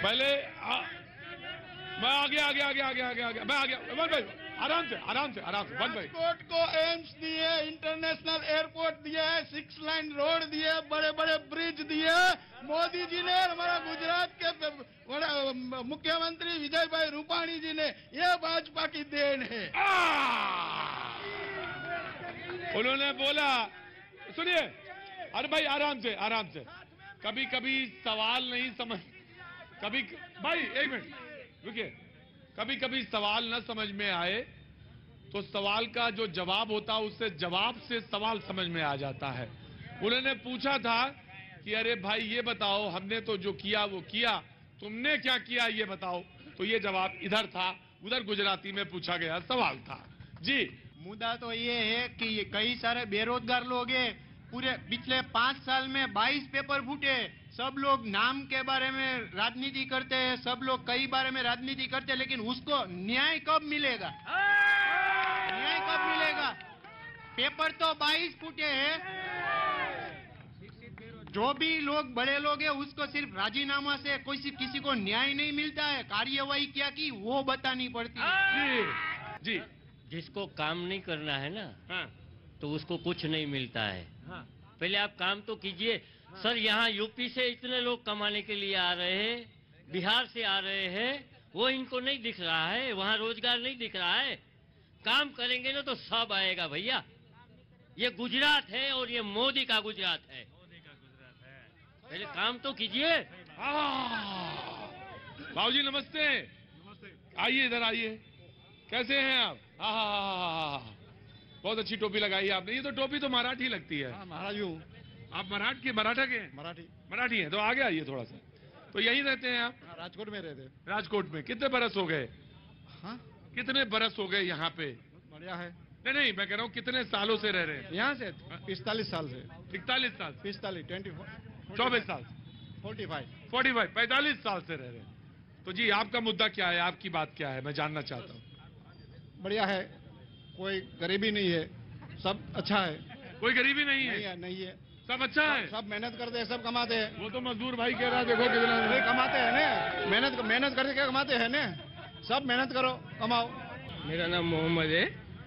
पहले मैं आगे आगे आगे आगे आगे आगे मैं आगे वन भाई आराम से वन भाई। राजकोट को एम्स दिए, इंटरनेशनल एयरपोर्ट दिए, 6 लाइन रोड दिए, बड़े बड़े ब्रिज दिए मोदी जी ने। हमारा गुजरात के मुख्यमंत्री विजय भाई रूपाणी जी ने, ये भाजपा की देन है। उन्होंने बोला, सुनिए, अरे भाई आराम से कभी कभी सवाल नहीं समझ, कभी भाई एक मिनट रुकिए, कभी कभी सवाल न समझ में आए तो सवाल का जो जवाब होता है उससे जवाब से सवाल समझ में आ जाता है। उन्होंने पूछा था कि अरे भाई ये बताओ, हमने तो जो किया वो किया, तुमने क्या किया ये बताओ। तो ये जवाब इधर था, उधर गुजराती में पूछा गया सवाल था। जी, मुद्दा तो ये है कि ये कई सारे बेरोजगार लोग हैं। पूरे पिछले 5 साल में 22 पेपर फूटे। सब लोग नाम के बारे में राजनीति करते हैं, सब लोग कई बारे में राजनीति करते हैं, लेकिन उसको न्याय कब मिलेगा? न्याय कब मिलेगा? पेपर तो 22 फूटे हैं। जो भी लोग बड़े लोग हैं उसको सिर्फ राजीनामा से किसी को न्याय नहीं मिलता है। कार्यवाही क्या की वो बतानी पड़ती है। जी, जिसको काम नहीं करना है ना, हाँ, तो उसको कुछ नहीं मिलता है। हाँ। पहले आप काम तो कीजिए। सर, यहाँ यूपी से इतने लोग कमाने के लिए आ रहे हैं, बिहार से आ रहे हैं, वो इनको नहीं दिख रहा है, वहाँ रोजगार नहीं दिख रहा है। काम करेंगे ना तो सब आएगा भैया। ये गुजरात है और ये मोदी का गुजरात है। पहले काम तो कीजिए। बाबूजी नमस्ते। आइए इधर आइए, कैसे हैं आप? हाँ, बहुत अच्छी टोपी लगाई है आपने। ये तो टोपी तो मराठी लगती है। महाराज हूँ। आप मराठा के हैं? मराठी हैं, तो आगे आइए थोड़ा सा। तो यहीं रहते हैं आप? राजकोट में रहते। राजकोट में कितने बरस हो गए? हाँ, कितने बरस हो गए यहाँ पे? बढ़िया है। नहीं, मैं कह रहा हूँ कितने सालों से रह रहे हैं यहाँ से 45 साल से। 41 साल? 45, 24 साल? 45, 45 साल से रह रहे हैं। तो जी, आपका मुद्दा क्या है, आपकी बात क्या है, मैं जानना चाहता हूँ। बढ़िया है, कोई गरीबी नहीं है, सब अच्छा है। कोई गरीबी नहीं है? नहीं है, सब अच्छा है। सब मेहनत करते हैं, सब कमाते हैं। वो तो मजदूर भाई कह रहा है, देखो कितना कमाते हैं ना, मेहनत करके क्या कमाते हैं ना। सब मेहनत करो, कमाओ। मेरा नाम मोहम्मद है।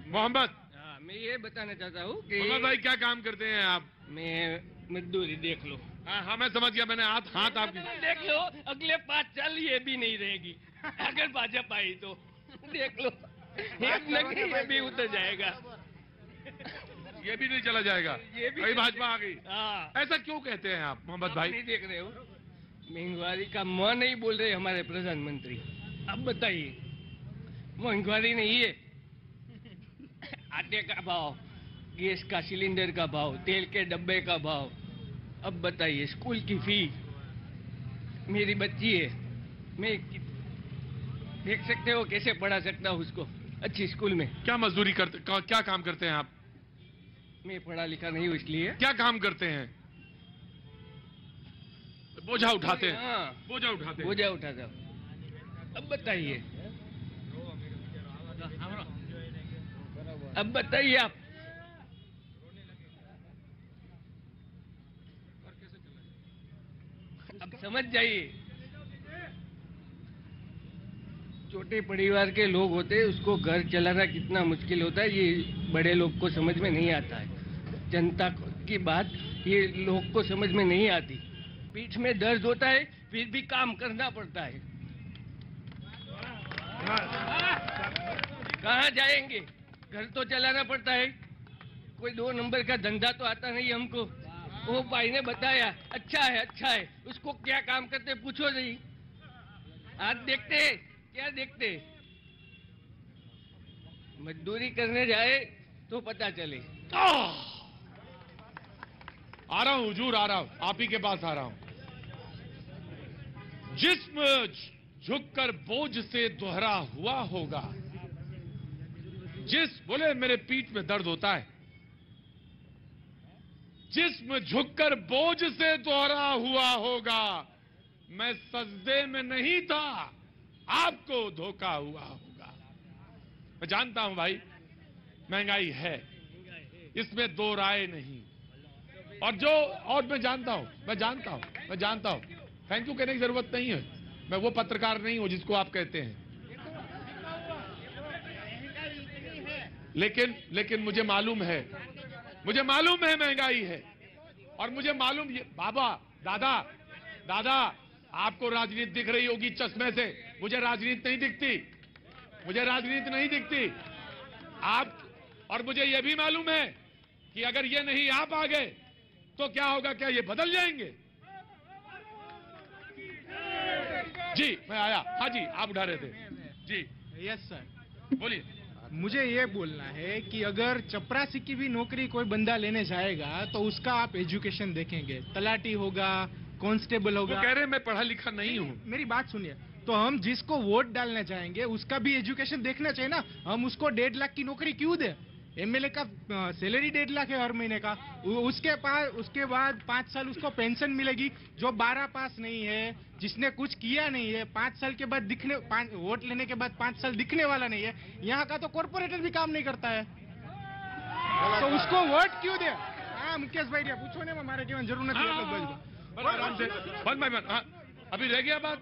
मोहम्मद? हाँ, मैं ये बताना चाहता हूँ कि मोहम्मद भाई क्या काम करते हैं आप? मैं मजदूरी देख लो। हाँ, मैं समझ गया, मैंने हाथ आपकी देख लो, अगले 5 साल ये भी नहीं रहेगी। अगर भाजपा आई तो देख लो, एक नगरी ये भी उतर जाएगा। ये भी नहीं चला जाएगा, ये भी कहीं भाजपा आ गई। हाँ, ऐसा क्यों कहते हैं आप मोहम्मद भाई? नहीं देख रहे हो, महंगाई का मुँह नहीं बोल रहे हमारे प्रधानमंत्री। अब बताइए, महंगाई नहीं है, आटे का भाव, गैस का सिलेंडर का भाव, तेल के डब्बे का भाव। अब बताइए, स्कूल की फी, मेरी बच्ची है, मैं देख सकते हो कैसे पढ़ा सकता हूँ उसको अच्छी स्कूल में। क्या मजदूरी करते, क्या काम करते हैं आप? मैं पढ़ा लिखा नहीं हूँ इसलिए। क्या काम करते हैं? बोझा उठाते हैं? हाँ, बोझा उठाते हैं। बोझा उठाता हूँ। अब बताइए, आप अब समझ जाइए, छोटे परिवार के लोग होते हैं, उसको घर चलाना कितना मुश्किल होता है, ये बड़े लोग को समझ में नहीं आता है। जनता की बात ये लोग को समझ में नहीं आती। पीठ में दर्द होता है, फिर भी काम करना पड़ता है। कहाँ जाएंगे? घर तो चलाना पड़ता है। कोई 2 नंबर का धंधा तो आता नहीं हमको। वो भाई ने बताया, अच्छा है, उसको क्या काम करते पूछो नहीं। हाथ देखते, क्या देखते? मजदूरी करने जाए तो पता चले। आ रहा हूं हुजूर, आ रहा हूं, आप ही के पास आ रहा हूं। जिस्म झुककर बोझ से दोहरा हुआ होगा। बोले मेरे पीठ में दर्द होता है। जिस्म झुककर बोझ से दोहरा हुआ होगा। मैं सजदे में नहीं था, आपको धोखा हुआ होगा। मैं जानता हूं भाई, महंगाई है, इसमें 2 राय नहीं। और मैं जानता हूं, थैंक यू कहने की जरूरत नहीं है। मैं वो पत्रकार नहीं हूं जिसको आप कहते हैं। लेकिन मुझे मालूम है महंगाई है, और मुझे मालूम बाबा दादा आपको राजनीति दिख रही होगी चश्मे से, मुझे राजनीति नहीं दिखती। आप, और मुझे यह भी मालूम है कि अगर ये नहीं आप आ गए तो क्या होगा, क्या ये बदल जाएंगे? जी मैं आया। हाँ जी, आप उठा रहे थे जी। यस सर, बोलिए। मुझे ये बोलना है कि अगर चपरासी की भी नौकरी कोई बंदा लेने जाएगा तो उसका आप एजुकेशन देखेंगे, तलाटी होगा, कांस्टेबल होगा। वो कह रहे हैं मैं पढ़ा लिखा नहीं हूँ। मेरी बात सुनिए, तो हम जिसको वोट डालने जाएंगे उसका भी एजुकेशन देखना चाहिए ना। हम उसको 1.5 लाख की नौकरी क्यों दे? एमएलए का सैलरी 1.5 लाख है हर महीने का। उसके बाद 5 साल उसको पेंशन मिलेगी। जो 12 पास नहीं है, जिसने कुछ किया नहीं है, 5 साल के बाद वोट लेने के बाद 5 साल दिखने वाला नहीं है, यहाँ का तो कॉर्पोरेटर भी काम नहीं करता है, तो उसको वोट क्यों दे? हाँ मुकेश भाई, पूछो ने हमारे केवल जरूर नहीं। आराम से वन बाय वन। अभी रह गया बात,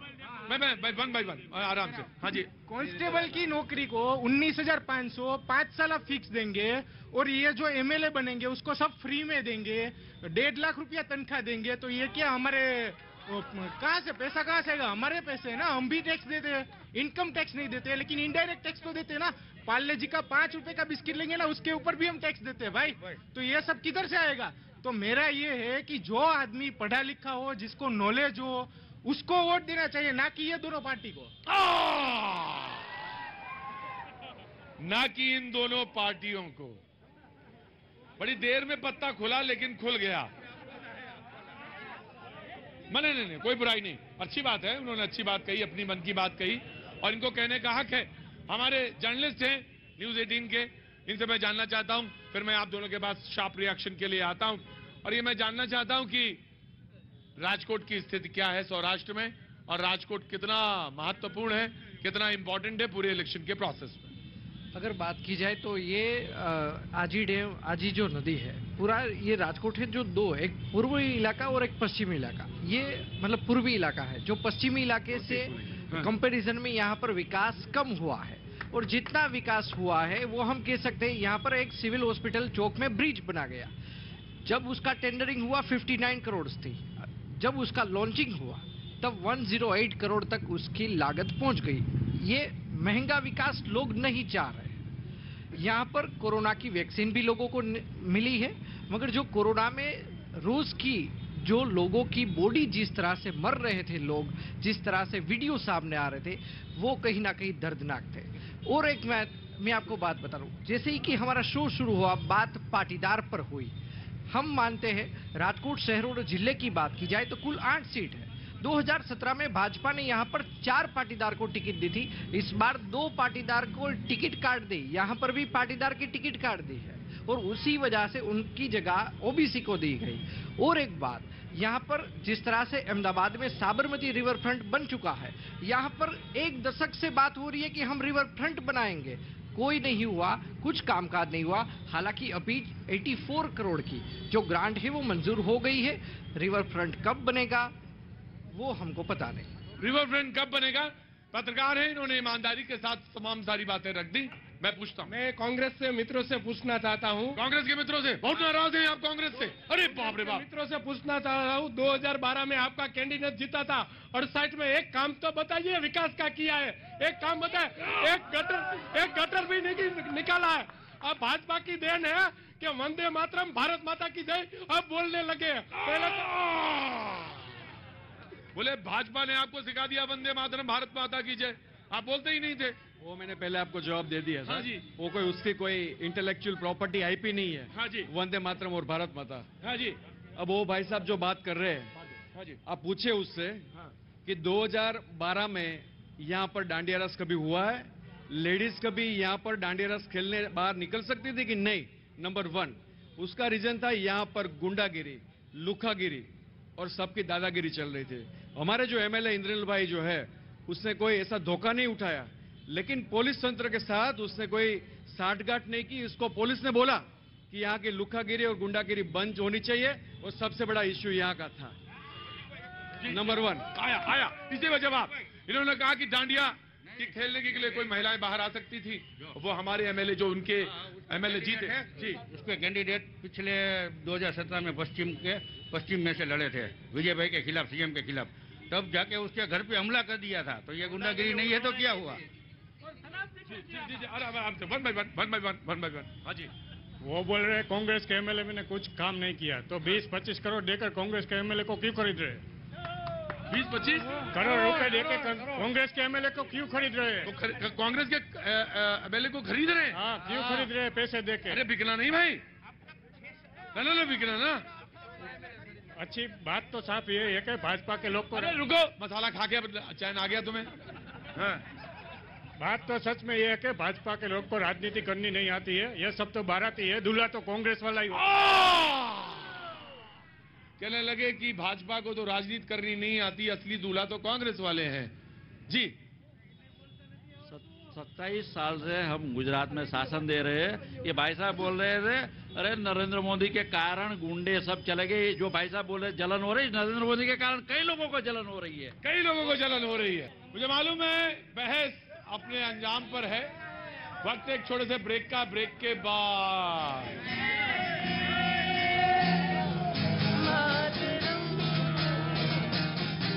मैं वन बाय वन आराम से। हाँ जी। कांस्टेबल की नौकरी को 19,500 5 साल आप फिक्स देंगे, और ये जो एमएलए बनेंगे उसको सब फ्री में देंगे, 1.5 लाख रुपया तनख्वाह देंगे, तो ये क्या हमारे कहाँ से पैसा कहाँ से आएगा? हमारे पैसे है ना, हम भी टैक्स देते हैं, इनकम टैक्स नहीं देते, लेकिन इनडायरेक्ट टैक्स तो देते हैं ना। पार्ले जी का 5 रुपए का बिस्किट लेंगे ना, उसके ऊपर भी हम टैक्स देते हैं भाई। तो ये सब किधर से आएगा? तो मेरा ये है कि जो आदमी पढ़ा लिखा हो, जिसको नॉलेज हो, उसको वोट देना चाहिए, ना कि ये दोनों पार्टी को। ना कि इन दोनों पार्टियों को। बड़ी देर में पत्ता खुला लेकिन खुल गया। नहीं, कोई बुराई नहीं, अच्छी बात है, उन्होंने अच्छी बात कही, अपनी मन की बात कही, और इनको कहने का हक है। हमारे जर्नलिस्ट हैं न्यूज 18 के, इनसे मैं जानना चाहता हूं, फिर मैं आप दोनों के पास शार्प रिएक्शन के लिए आता हूं। और ये मैं जानना चाहता हूं कि राजकोट की स्थिति क्या है सौराष्ट्र में, और राजकोट कितना महत्वपूर्ण है, कितना इंपॉर्टेंट है पूरे इलेक्शन के प्रोसेस में। अगर बात की जाए तो ये आजी डैम, आजी जो नदी है, पूरा ये राजकोट है जो दो, एक पूर्वी इलाका और एक पश्चिमी इलाका। ये मतलब पूर्वी इलाका है जो पश्चिमी इलाके से कंपैरिजन में यहाँ पर विकास कम हुआ है, और जितना विकास हुआ है वो हम कह सकते हैं। यहाँ पर एक सिविल हॉस्पिटल चौक में ब्रिज बना गया, जब उसका टेंडरिंग हुआ 59 करोड़ थी, जब उसका लॉन्चिंग हुआ तब 108 करोड़ तक उसकी लागत पहुंच गई। ये महंगा विकास लोग नहीं चाह रहे। यहाँ पर कोरोना की वैक्सीन भी लोगों को मिली है, मगर जो कोरोना में रोज की जो लोगों की बॉडी जिस तरह से मर रहे थे लोग, जिस तरह से वीडियो सामने आ रहे थे, वो कहीं ना कहीं दर्दनाक थे। और एक मैं आपको बात बता रहा हूँ, जैसे ही कि हमारा शो शुरू हुआ, बात पाटीदार पर हुई। हम मानते हैं राजकोट शहर और जिले की बात की जाए तो कुल 8 सीट है। 2017 में भाजपा ने यहाँ पर 4 पाटीदार को टिकट दी थी, इस बार 2 पाटीदार को टिकट काट दी, यहाँ पर भी पाटीदार की टिकट काट दी है, और उसी वजह से उनकी जगह ओबीसी को दी गई। और एक बात, यहाँ पर जिस तरह से अहमदाबाद में साबरमती रिवर फ्रंट बन चुका है, यहाँ पर 1 दशक से बात हो रही है कि हम रिवर फ्रंट बनाएंगे, कोई नहीं हुआ, कुछ कामकाज नहीं हुआ। हालांकि अभी 84 करोड़ की जो ग्रांट है वो मंजूर हो गई है। रिवर फ्रंट कब बनेगा वो हमको पता नहीं। रिवर फ्रंट कब बनेगा? पत्रकार है, इन्होंने ईमानदारी के साथ तमाम सारी बातें रख दी। मैं पूछता हूँ, मैं कांग्रेस से मित्रों से पूछना चाहता हूँ। कांग्रेस के मित्रों से बहुत नाराज हैं आप कांग्रेस से? अरे बाप रे बाप। मित्रों से पूछना चाह रहा हूँ, 2012 में आपका कैंडिडेट जीता था, 68 में एक काम तो बताइए विकास का किया है, एक काम बताए। एक गटर भी निकाला है। अब भाजपा की देन है कि वंदे मातरम, भारत माता की जय अब बोलने लगे। पहले बोले भाजपा ने आपको सिखा दिया वंदे मातरम, भारत माता की जय, आप बोलते ही नहीं थे। वो मैंने पहले आपको जवाब दे दिया। हाँ जी। वो कोई उसकी कोई इंटेलेक्चुअल प्रॉपर्टी आईपी नहीं है। हाँ जी। वंदे मातरम और भारत माता। हाँ जी। अब वो भाई साहब जो बात कर रहे हैं, हाँ जी, आप पूछे उससे हाँ। कि 2012 में यहाँ पर डांडिया रस कभी हुआ है? लेडीज कभी यहाँ पर डांडिया रस खेलने बाहर निकल सकती थी कि नहीं? नंबर 1 उसका रीजन था यहाँ पर गुंडागिरी, लुखागिरी और सबकी दादागिरी चल रही थी। हमारे जो एमएलए इंद्रनील भाई जो है, उसने कोई ऐसा धोखा नहीं उठाया, लेकिन पुलिस तंत्र के साथ उसने कोई साठगांठ नहीं की। इसको पुलिस ने बोला कि यहाँ की लुखागिरी और गुंडागिरी बंद होनी चाहिए, और सबसे बड़ा इश्यू यहाँ का था। नंबर 1 आया इसी में जवाब। इन्होंने कहा कि डांडिया कि खेलने के लिए कोई महिलाएं बाहर आ सकती थी, वो हमारे एमएलए जो उनके एमएलए जीते जी, उसके कैंडिडेट पिछले 2017 में पश्चिम में से लड़े थे विजय भाई के खिलाफ, सीएम के खिलाफ, तब जाके उसके घर पे हमला कर दिया था। तो ये गुंडागिरी नहीं है तो क्या हुआ? जी, आराम से, वन बाय वन। हाँ जी, वो बोल रहे कांग्रेस के एमएलए ने कुछ काम नहीं किया, तो 20-25 करोड़ देकर कांग्रेस के एमएलए को क्यों खरीद रहे? 20-25 करोड़ रुपए देकर कांग्रेस के एमएलए को क्यों खरीद रहे हैं? तो कांग्रेस के एमएलए को खरीद रहे हैं? हाँ, क्यों खरीद रहे हैं पैसे देके? अरे बिकना नहीं भाई, ना बिकना ना। अच्छी बात तो साफ ये है कि भाजपा के लोग को, अरे रुको, मसाला खा के चैन आ गया तुम्हें? हाँ, बात तो सच में ये है कि भाजपा के लोग को राजनीति करनी नहीं आती है। ये सब तो बाराती है, दूल्हा तो कांग्रेस वाला ही कहने लगे कि भाजपा को तो राजनीति करनी नहीं आती, असली दूल्हा तो कांग्रेस वाले हैं। जी, 27 साल से हम गुजरात में शासन दे रहे हैं। ये भाई साहब बोल रहे थे अरे नरेंद्र मोदी के कारण गुंडे सब चले गए। जो भाई साहब बोल रहे जलन हो रही, नरेंद्र मोदी के कारण कई लोगों को जलन हो रही है, कई लोगों को जलन हो रही है। मुझे मालूम है बहस अपने अंजाम पर है। वक्त एक छोटे से ब्रेक का, ब्रेक के बाद